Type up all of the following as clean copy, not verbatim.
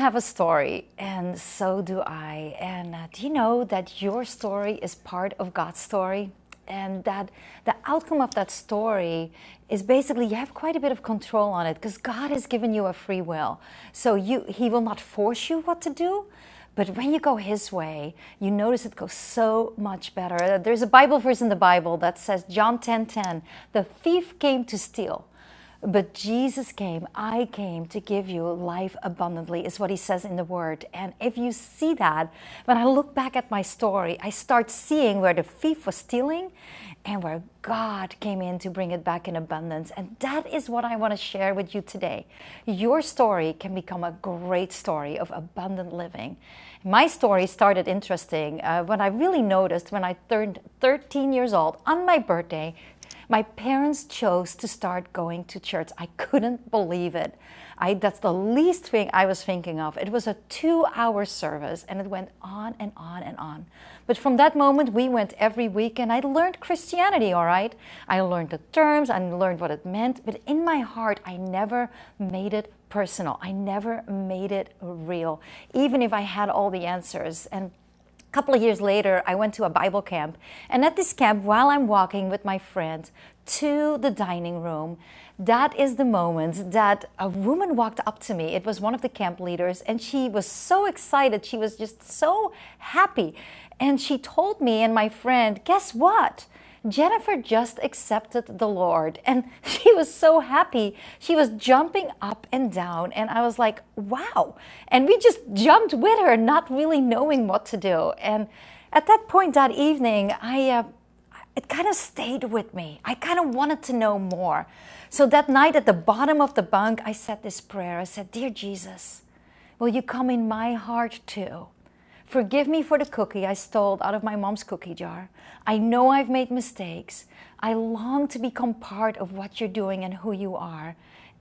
have a story, and so do I. And do you know that your story is part of God's story? And that the outcome of that story is basically you have quite a bit of control on it because God has given you a free will. So He will not force you what to do. But when you go His way, you notice it goes so much better. There's a Bible verse in the Bible that says, John 10:10, the thief came to steal. But Jesus came, I came to give you life abundantly, is what He says in the Word. And if you see that, when I look back at my story, I start seeing where the thief was stealing and where God came in to bring it back in abundance. And that is what I want to share with you today. Your story can become a great story of abundant living. My story started interesting when I really noticed when I turned 13 years old on my birthday. My parents chose to start going to church. I couldn't believe it. That's the least thing I was thinking of. It was a 2-hour service and it went on and on and on. But from that moment, we went every week and I learned Christianity, all right? I learned the terms, I learned what it meant, but in my heart, I never made it personal. I never made it real, even if I had all the answers. And a couple of years later, I went to a Bible camp. And at this camp, while I'm walking with my friend to the dining room, that is the moment that a woman walked up to me. It was one of the camp leaders, and she was so excited. She was just so happy. And she told me and my friend, guess what? Jennifer just accepted the Lord. And she was so happy. She was jumping up and down. And I was like, wow. And we just jumped with her, not really knowing what to do. And at that point that evening, it kind of stayed with me. I kind of wanted to know more. So that night at the bottom of the bunk, I said this prayer. I said, Dear Jesus, will you come in my heart too? Forgive me for the cookie I stole out of my mom's cookie jar. I know I've made mistakes. I long to become part of what you're doing and who you are.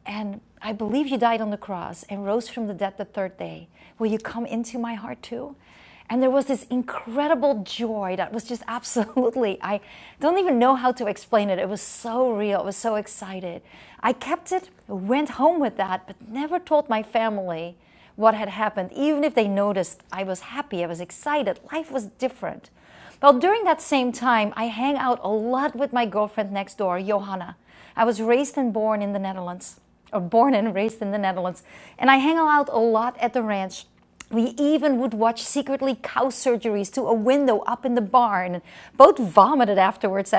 And I believe you died on the cross and rose from the dead the third day. Will you come into my heart too? And there was this incredible joy that was just absolutely, I don't even know how to explain it. It was so real. I was so excited. I kept it, went home with that, but never told my family what had happened. Even if they noticed, I was happy, I was excited, life was different. Well, during that same time, I hang out a lot with my girlfriend next door, Johanna. I was raised and born in the Netherlands, or born and raised in the Netherlands. And I hang out a lot at the ranch. We even would watch secretly cow surgeries to a window up in the barn. And both vomited afterwards.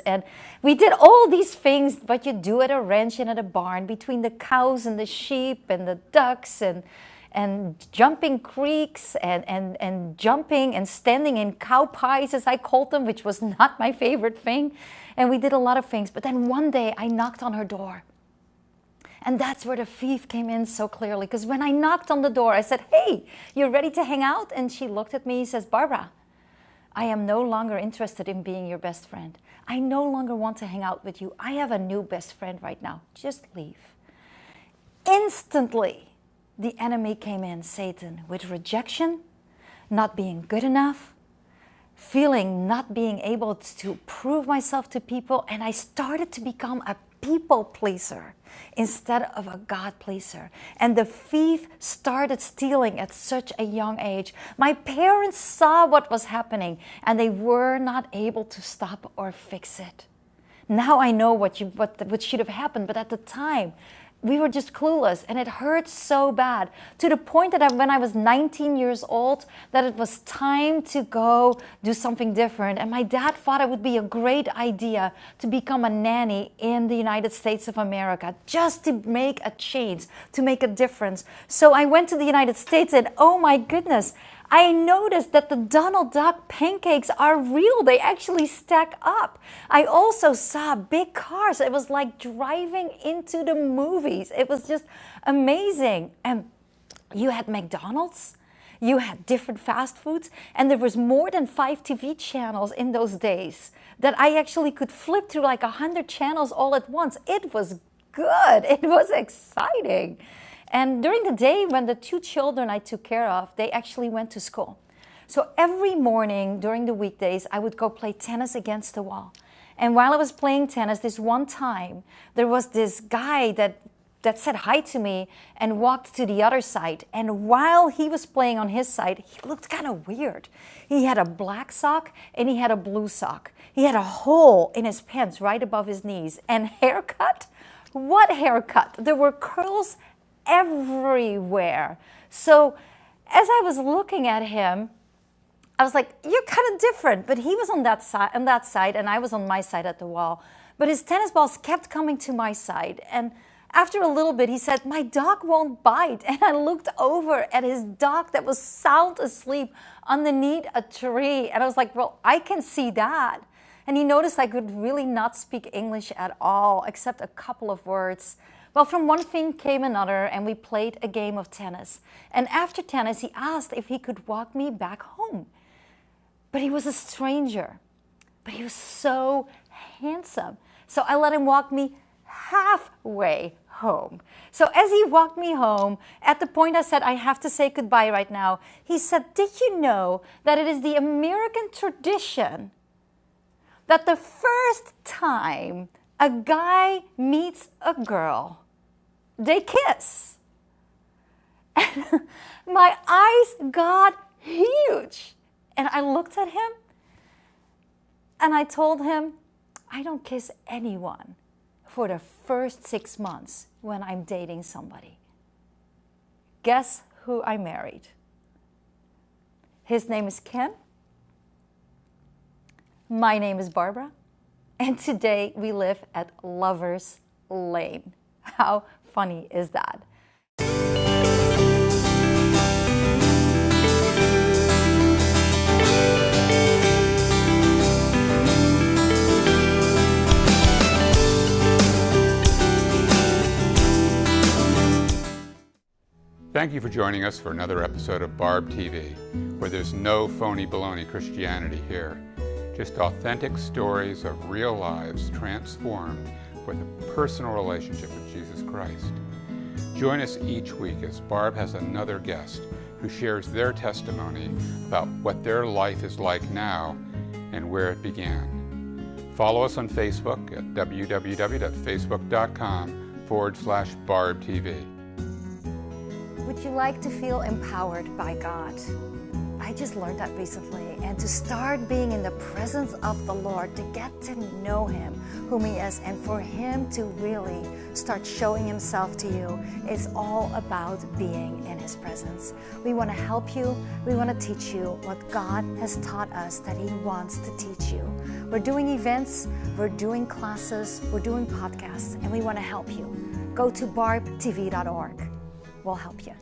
And we did all these things what you do at a ranch and at a barn between the cows and the sheep and the ducks and jumping creeks and jumping and standing in cow pies, as I called them, which was not my favorite thing. And we did a lot of things. But then one day I knocked on her door. And that's where the thief came in so clearly. Because when I knocked on the door, I said, hey, you ready to hang out? And she looked at me and says, Barbara, I am no longer interested in being your best friend. I no longer want to hang out with you. I have a new best friend right now. Just leave. Instantly, the enemy came in, Satan, with rejection, not being good enough, feeling not being able to prove myself to people. And I started to become a people pleaser instead of a God pleaser. And the thief started stealing at such a young age. My parents saw what was happening and they were not able to stop or fix it. Now I know what should have happened, but at the time, we were just clueless, and it hurt so bad to the point that when I was 19 years old, that it was time to go do something different. And my dad thought it would be a great idea to become a nanny in the United States of America, just to make a change, to make a difference. So I went to the United States, and oh my goodness, I noticed that the Donald Duck pancakes are real. They actually stack up. I also saw big cars. It was like driving into the movies. It was just amazing. And you had McDonald's, you had different fast foods, and there was more than 5 TV channels in those days that I actually could flip through like 100 channels all at once. It was good. It was exciting. And during the day when the 2 children I took care of, they actually went to school. So every morning during the weekdays, I would go play tennis against the wall. And while I was playing tennis, this one time, there was this guy that that said hi to me and walked to the other side. And while he was playing on his side, he looked kind of weird. He had a black sock and he had a blue sock. He had a hole in his pants right above his knees. And haircut? What haircut? There were curls everywhere. So as I was looking at him, I was like, you're kind of different. But he was on that side and I was on my side at the wall. But his tennis balls kept coming to my side. And after a little bit, he said, my dog won't bite. And I looked over at his dog that was sound asleep underneath a tree. And I was like, well, I can see that. And he noticed I could really not speak English at all, except a couple of words. Well, from one thing came another, and we played a game of tennis. And after tennis, he asked if he could walk me back home. But he was a stranger. But he was so handsome. So I let him walk me halfway home. So as he walked me home, at the point I said, I have to say goodbye right now, he said, did you know that it is the American tradition that the first time a guy meets a girl, they kiss? And my eyes got huge. And I looked at him and I told him, I don't kiss anyone for the first 6 months when I'm dating somebody. Guess who I married? His name is Ken. My name is Barbara. And today we live at Lover's Lane. How funny is that? Thank you for joining us for another episode of Barb TV, where there's no phony baloney Christianity here. Just authentic stories of real lives transformed with a personal relationship with Jesus Christ. Join us each week as Barb has another guest who shares their testimony about what their life is like now and where it began. Follow us on Facebook at www.facebook.com/BarbTV. Would you like to feel empowered by God? I just learned that recently. And to start being in the presence of the Lord, to get to know Him, whom He is, and for Him to really start showing Himself to you, is all about being in His presence. We want to help you. We want to teach you what God has taught us that He wants to teach you. We're doing events, we're doing classes, we're doing podcasts, and we want to help you. Go to barbtv.org. We'll help you.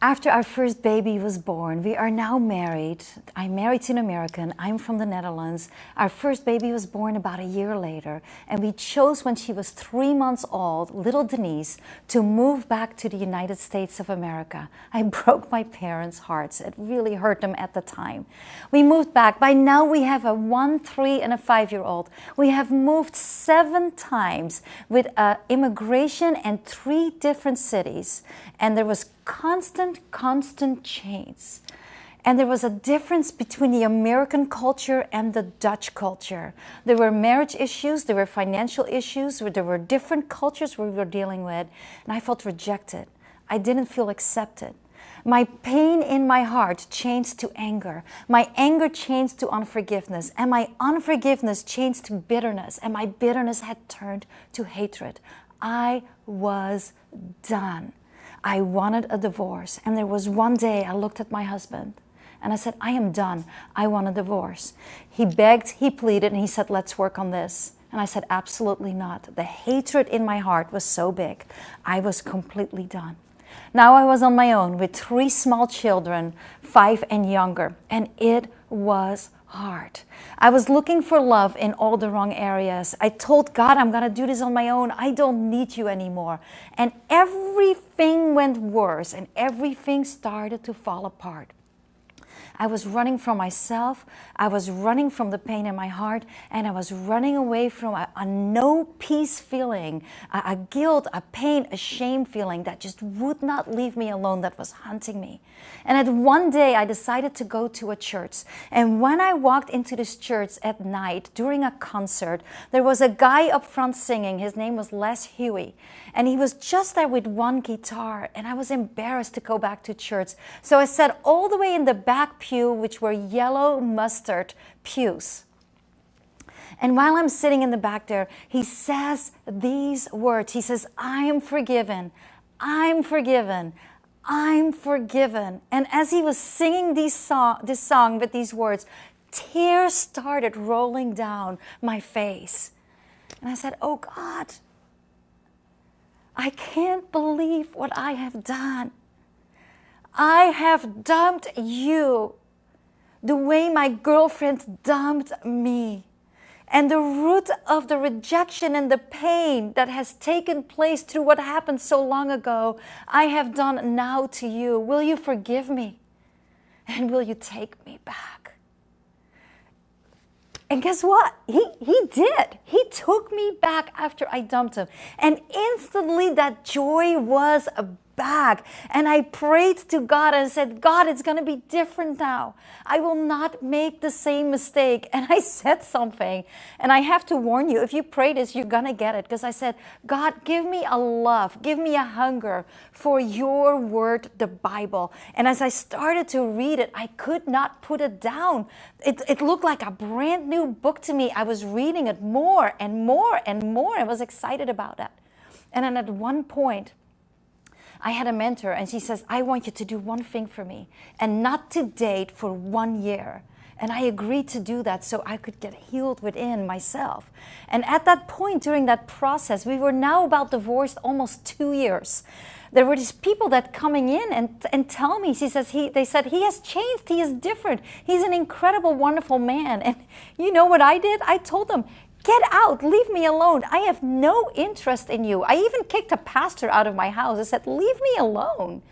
After our first baby was born, we are now married. I'm married to an American. I'm from the Netherlands. Our first baby was born about a year later, and we chose when she was 3 months old, little Denise, to move back to the United States of America. I broke my parents' hearts. It really hurt them at the time. We moved back. By now we have a 1, 3, and a 5-year-old. We have moved 7 times with immigration and 3 different cities, and there was constant change. And there was a difference between the American culture and the Dutch culture. There were marriage issues, there were financial issues, there were different cultures we were dealing with, and I felt rejected. I didn't feel accepted. My pain in my heart changed to anger. My anger changed to unforgiveness, and my unforgiveness changed to bitterness, and my bitterness had turned to hatred. I was done. I wanted a divorce. And there was one day I looked at my husband and I said, I am done. I want a divorce. He begged, he pleaded, and he said, let's work on this. And I said, absolutely not. The hatred in my heart was so big. I was completely done. Now I was on my own with 3 small children, 5 and younger, and it was hard. I was looking for love in all the wrong areas. I told God, I'm going to do this on my own. I don't need you anymore. And everything went worse and everything started to fall apart. I was running from myself. I was running from the pain in my heart, and I was running away from a no peace feeling, a guilt, a pain, a shame feeling that just would not leave me alone, that was hunting me. And at one day I decided to go to a church. And when I walked into this church at night during a concert, there was a guy up front singing. His name was Les Huey. And he was just there with one guitar. And I was embarrassed to go back to church. So I sat all the way in the back pew, which were yellow mustard pews. And while I'm sitting in the back there, he says these words. He says, I am forgiven. I'm forgiven. I'm forgiven. And as he was singing this song with these words, tears started rolling down my face. And I said, oh God, I can't believe what I have done. I have dumped you the way my girlfriend dumped me. And the root of the rejection and the pain that has taken place through what happened so long ago, I have done now to you. Will you forgive me? And will you take me back? And guess what? He did. He took me back after I dumped him. And instantly that joy was back. And I prayed to God and said, God, it's going to be different now. I will not make the same mistake. And I said something. And I have to warn you, if you pray this, you're going to get it. Because I said, God, give me a love, give me a hunger for your word, the Bible. And as I started to read it, I could not put it down. It looked like a brand new book to me. I was reading it more and more and more. I was excited about that. And then at one point, I had a mentor, and she says, I want you to do one thing for me, and not to date for 1 year. And I agreed to do that so I could get healed within myself. And at that point, during that process, we were now about divorced almost 2 years. There were these people that coming in and tell me, they said, he has changed, he is different. He's an incredible, wonderful man. And you know what I did? I told them, get out, leave me alone. I have no interest in you. I even kicked a pastor out of my house. I said, leave me alone.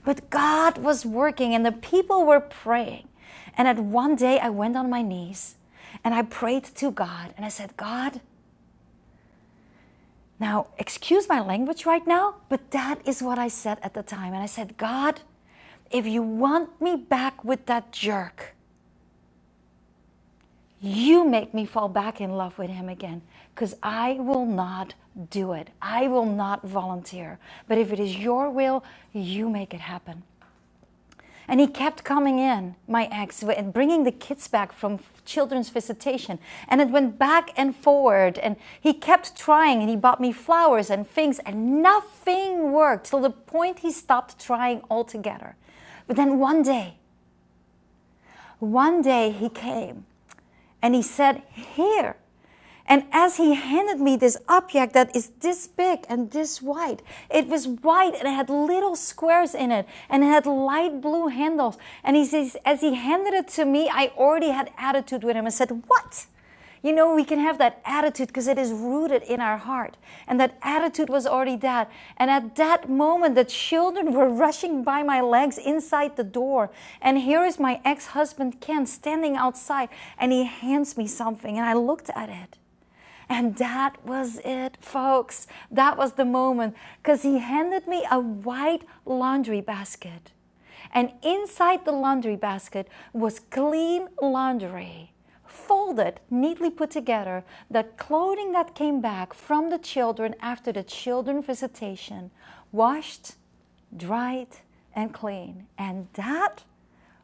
But God was working and the people were praying. And at one day I went on my knees and I prayed to God and I said, God, now excuse my language right now, but that is what I said at the time. And I said, God, if you want me back with that jerk, you make me fall back in love with him again, because I will not do it. I will not volunteer. But if it is your will, you make it happen. And he kept coming in, my ex, and bringing the kids back from children's visitation. And it went back and forward. And he kept trying, and he bought me flowers and things, and nothing worked till the point he stopped trying altogether. But then one day he came. And he said, here. And as he handed me this object that is this big and this wide, it was white and it had little squares in it and it had light blue handles. And he says, as he handed it to me, I already had attitude with him. I said, what? You know, we can have that attitude because it is rooted in our heart. And that attitude was already that. And at that moment, the children were rushing by my legs inside the door. And here is my ex-husband, Ken, standing outside. And he hands me something. And I looked at it. And that was it, folks. That was the moment. Because he handed me a white laundry basket. And inside the laundry basket was clean laundry, folded, neatly put together, the clothing that came back from the children after the children visitation, washed, dried, and clean. And that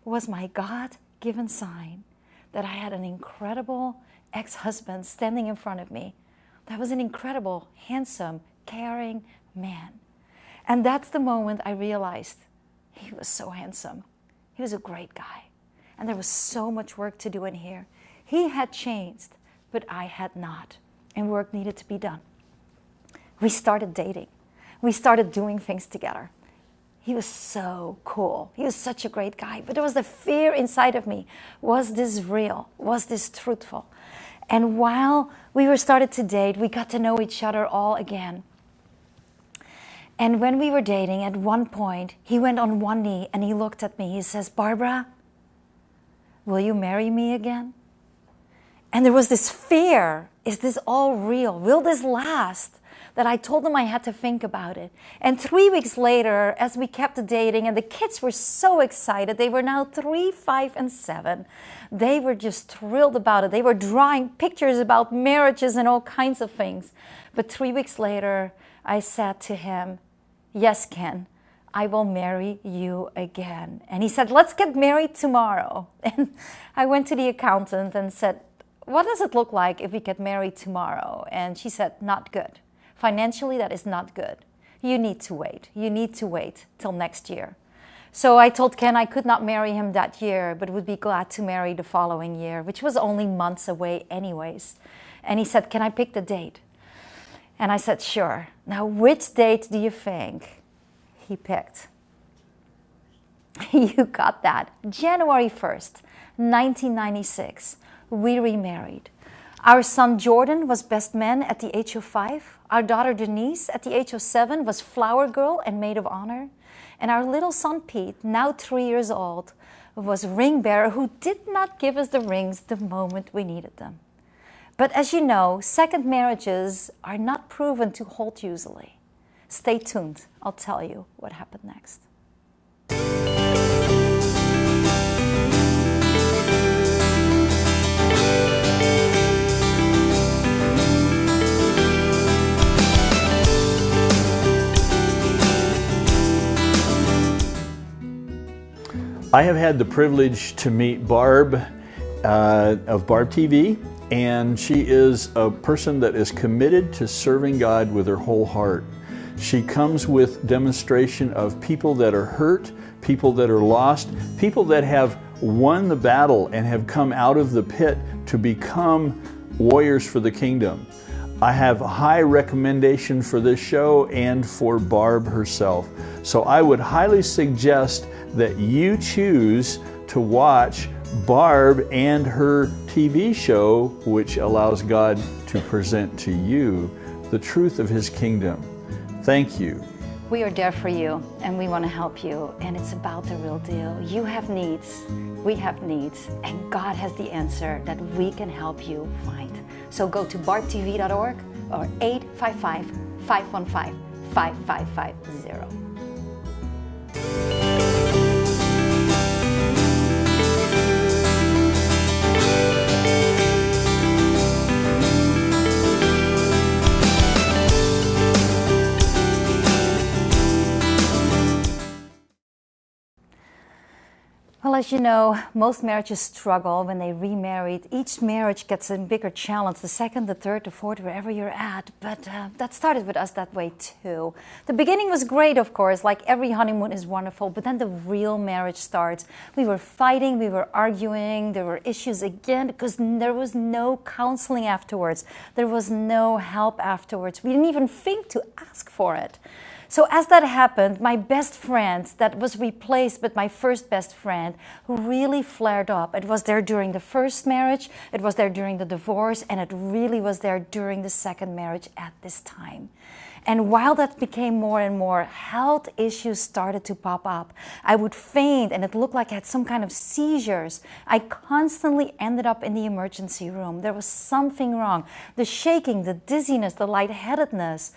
was my God-given sign that I had an incredible ex-husband standing in front of me. That was an incredible, handsome, caring man. And that's the moment I realized he was so handsome. He was a great guy. And there was so much work to do in here. He had changed, but I had not. And work needed to be done. We started dating. We started doing things together. He was so cool. He was such a great guy. But there was the fear inside of me. Was this real? Was this truthful? And while we were started to date, we got to know each other all again. And when we were dating, at one point, he went on one knee and he looked at me. He says, Barbara, will you marry me again? And there was this fear. Is this all real? Will this last? That I told him I had to think about it. And 3 weeks later, as we kept dating, and the kids were so excited, they were now 3, 5, and 7. They were just thrilled about it. They were drawing pictures about marriages and all kinds of things. But 3 weeks later, I said to him, yes, Ken, I will marry you again. And he said, let's get married tomorrow. And I went to the accountant and said, what does it look like if we get married tomorrow? And she said, not good. Financially, that is not good. You need to wait. You need to wait till next year. So I told Ken I could not marry him that year, but would be glad to marry the following year, which was only months away anyways. And he said, can I pick the date? And I said, sure. Now, which date do you think he picked? You got that. January 1st, 1996, we remarried. Our son Jordan was best man at the age of 5. Our daughter Denise at the age of 7 was flower girl and maid of honor. And our little son Pete, now 3 years old, was ring bearer who did not give us the rings the moment we needed them. But as you know, second marriages are not proven to hold usually. Stay tuned. I'll tell you what happened next. I have had the privilege to meet Barb of Barb TV, and she is a person that is committed to serving God with her whole heart. She comes with demonstration of people that are hurt, people that are lost, people that have won the battle and have come out of the pit to become warriors for the kingdom. I have high recommendation for this show and for Barb herself. So I would highly suggest that you choose to watch Barb and her TV show, which allows God to present to you the truth of His kingdom. Thank you. We are there for you, and we want to help you, and it's about the real deal. You have needs, we have needs, and God has the answer that we can help you find. So go to barbtv.org or 855-515-5550. Well, as you know, most marriages struggle when they remarried. Each marriage gets a bigger challenge, the second, the third, the fourth, wherever you're at. But that started with us that way too. The beginning was great, of course, like every honeymoon is wonderful, but then the real marriage starts. We were fighting, we were arguing, there were issues again because there was no counseling afterwards. There was no help afterwards. We didn't even think to ask for it. So as that happened, my best friend that was replaced with my first best friend who really flared up. It was there during the first marriage, it was there during the divorce, and it really was there during the second marriage at this time. And while that became more and more, health issues started to pop up. I would faint and it looked like I had some kind of seizures. I constantly ended up in the emergency room. There was something wrong. The shaking, the dizziness, the lightheadedness.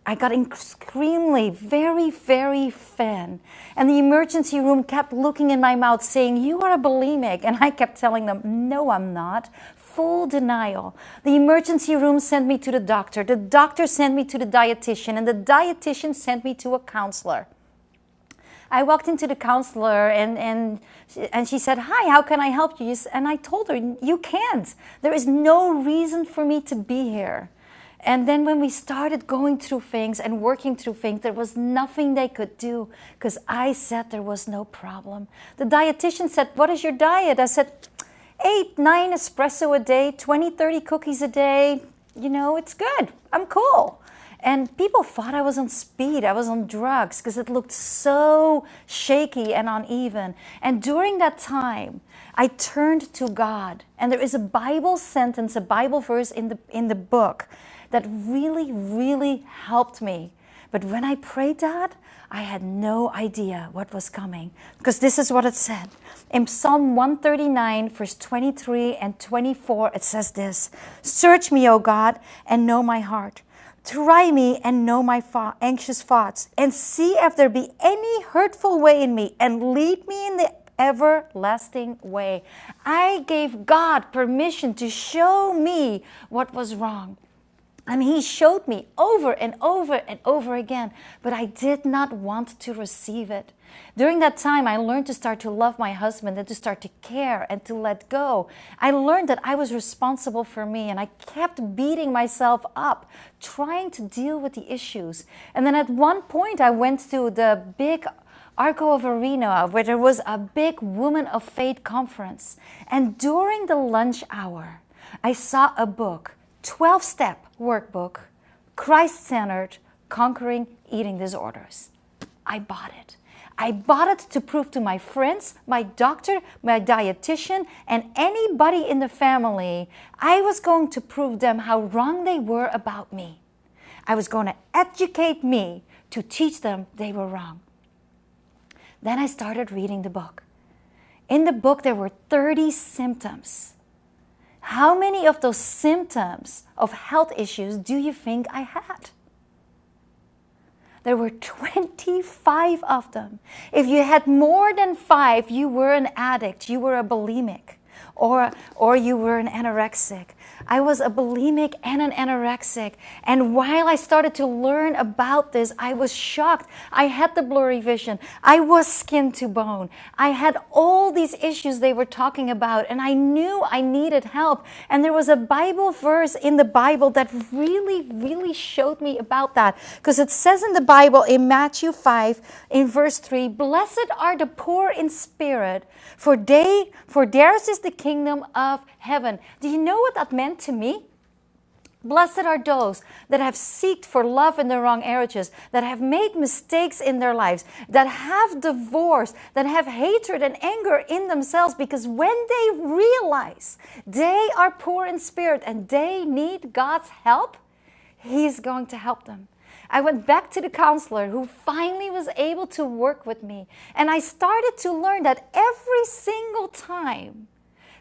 I got extremely, very, very thin. And the emergency room kept looking in my mouth saying, "You are a bulimic." And I kept telling them, "No, I'm not." Full denial. The emergency room sent me to the doctor. The doctor sent me to the dietitian, and the dietitian sent me to a counselor. I walked into the counselor and she said, "Hi, how can I help you?" And I told her, "You can't. There is no reason for me to be here." And then when we started going through things and working through things, there was nothing they could do because I said there was no problem. The dietitian said, "What is your diet?" I said, 8, 9 espresso a day, 20, 30 cookies a day. You know, it's good. I'm cool. And people thought I was on speed. I was on drugs because it looked so shaky and uneven. And during that time, I turned to God. And there is a Bible sentence, a Bible verse in the book that really, really helped me. But when I prayed that, I had no idea what was coming, because this is what it said. In Psalm 139, verse 23 and 24, it says this: "Search me, O God, and know my heart. Try me and know my anxious thoughts, and see if there be any hurtful way in me, and lead me in the everlasting way." I gave God permission to show me what was wrong. And He showed me over and over and over again, but I did not want to receive it. During that time, I learned to start to love my husband and to start to care and to let go. I learned that I was responsible for me, and I kept beating myself up, trying to deal with the issues. And then at one point, I went to the big Arco of Arena, where there was a big Woman of Faith conference. And during the lunch hour, I saw a book, 12-step workbook, Christ-centered, conquering eating disorders. I bought it. I bought it to prove to my friends, my doctor, my dietitian, and anybody in the family, I was going to prove them how wrong they were about me. I was going to educate me to teach them they were wrong. Then I started reading the book. In the book, there were 30 symptoms. How many of those symptoms of health issues do you think I had? There were 25 of them. If you had more than 5, you were an addict, you were a bulimic, or you were an anorexic. I was a bulimic and an anorexic. And while I started to learn about this, I was shocked. I had the blurry vision. I was skin to bone. I had all these issues they were talking about, and I knew I needed help. And there was a Bible verse in the Bible that really showed me about that. Because it says in the Bible in Matthew 5, in verse 3, "Blessed are the poor in spirit, for theirs is the kingdom of heaven." Do you know what that meant to me? Blessed are those that have sought for love in the wrong areas, that have made mistakes in their lives, that have divorce, that have hatred and anger in themselves, because when they realize they are poor in spirit and they need God's help, He's going to help them. I went back to the counselor who finally was able to work with me, and I started to learn that every single time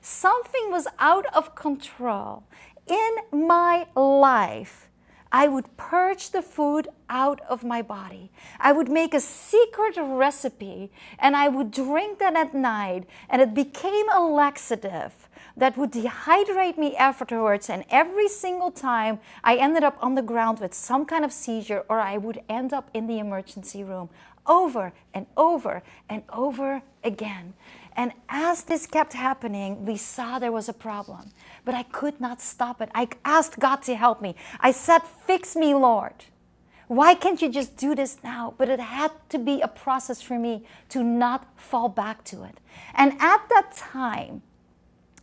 something was out of control in my life, I would purge the food out of my body. I would make a secret recipe, and I would drink that at night, and it became a laxative that would dehydrate me afterwards. And every single time I ended up on the ground with some kind of seizure, or I would end up in the emergency room over and over and over again. And as this kept happening, we saw there was a problem, but I could not stop it. I asked God to help me. I said, "Fix me, Lord. Why can't you just do this now?" But it had to be a process for me to not fall back to it. And at that time,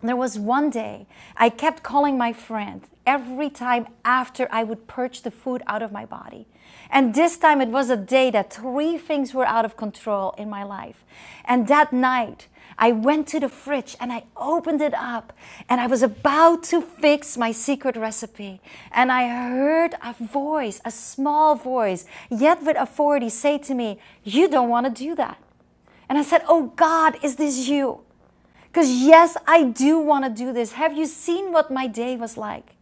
there was one day I kept calling my friend every time after I would purge the food out of my body. And this time it was a day that 3 things were out of control in my life. And that night, I went to the fridge and I opened it up, and I was about to fix my secret recipe. And I heard a voice, a small voice, yet with authority, say to me, "You don't want to do that." And I said, "Oh God, is this you?" Because yes, I do want to do this. Have you seen what my day was like?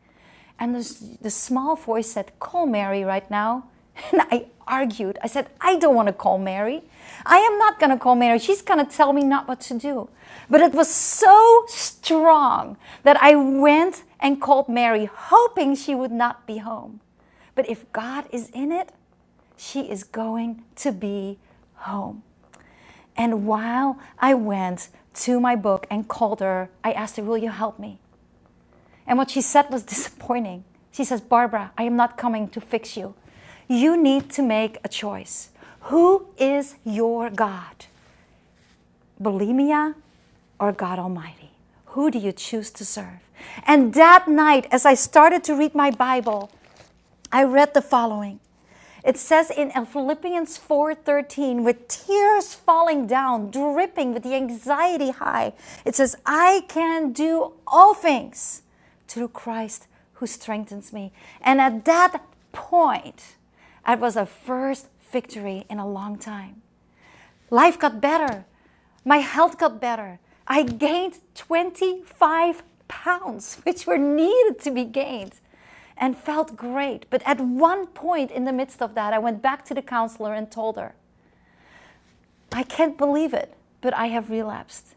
And the small voice said, "Call Mary right now." And I argued. I said, "I don't want to call Mary. I am not going to call Mary. She's going to tell me not what to do." But it was so strong that I went and called Mary, hoping she would not be home. But if God is in it, she is going to be home. And while I went to my book and called her, I asked her, "Will you help me?" And what she said was disappointing. She says, "Barbara, I am not coming to fix you. You need to make a choice. Who is your God? Bulimia or God Almighty? Who do you choose to serve?" And that night, as I started to read my Bible, I read the following. It says in Philippians 4:13, with tears falling down, dripping with the anxiety high, it says, "I can do all things through Christ who strengthens me." And at that point, That was a first victory in a long time. Life got better. My health got better. I gained 25 pounds, which were needed to be gained, and felt great. But at one point in the midst of that, I went back to the counselor and told her, I can't believe it, but I have relapsed.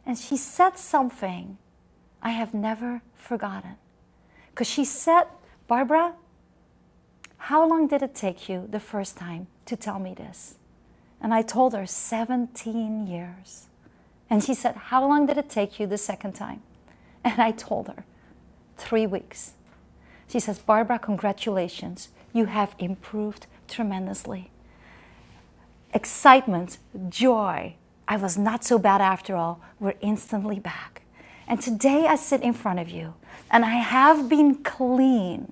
And she said something I have never forgotten. Because she said, Barbara, how long did it take you the first time to tell me this? And I told her 17 years. And she said, how long did it take you the second time? And I told her 3 weeks. She says, Barbara, congratulations. You have improved tremendously. Excitement, joy. I was not so bad after all. We're instantly back. And today I sit in front of you and I have been clean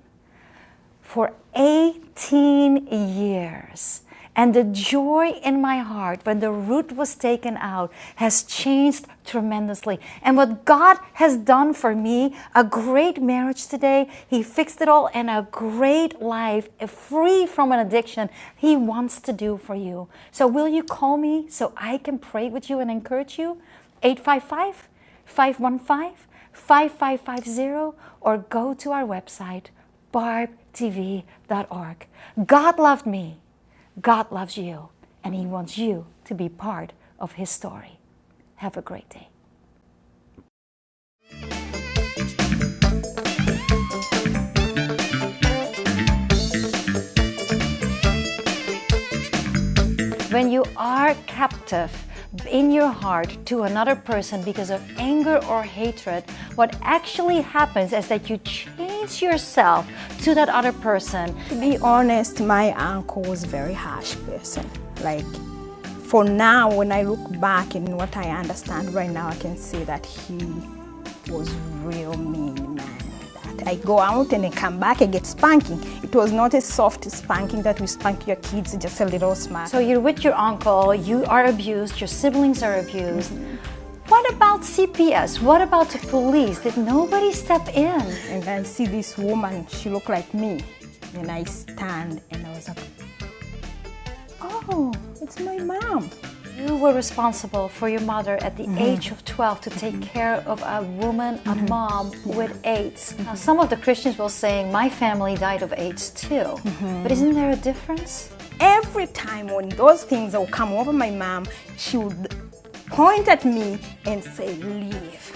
for 18 years. And the joy in my heart when the root was taken out has changed tremendously. And what God has done for me, a great marriage today, He fixed it all, and a great life, free from an addiction, He wants to do for you. So will you call me so I can pray with you and encourage you? 855-515-5550, or go to our website, barbtv.org. God loved me. God loves you, and He wants you to be part of His story. Have a great day. When you are captive in your heart to another person because of anger or hatred, what actually happens is that you change yourself to that other person. To be honest, my uncle was a very harsh person. Like, for now, when I look back and what I understand right now, I can see that he was real mean man. That I go out and I come back, I get spanking. It was not a soft spanking that we spank your kids, just a little smack. So you're with your uncle, you are abused, your siblings are abused. What about CPS? What about the police? Did nobody step in? And I see this woman, she looked like me. And I stand and I was like, oh, it's my mom. You were responsible for your mother at the age of 12 to take care of a woman, a mom with AIDS. Now, some of the Christians will say, my family died of AIDS too. But isn't there a difference? Every time when those things will come over my mom, she would point at me and say, leave.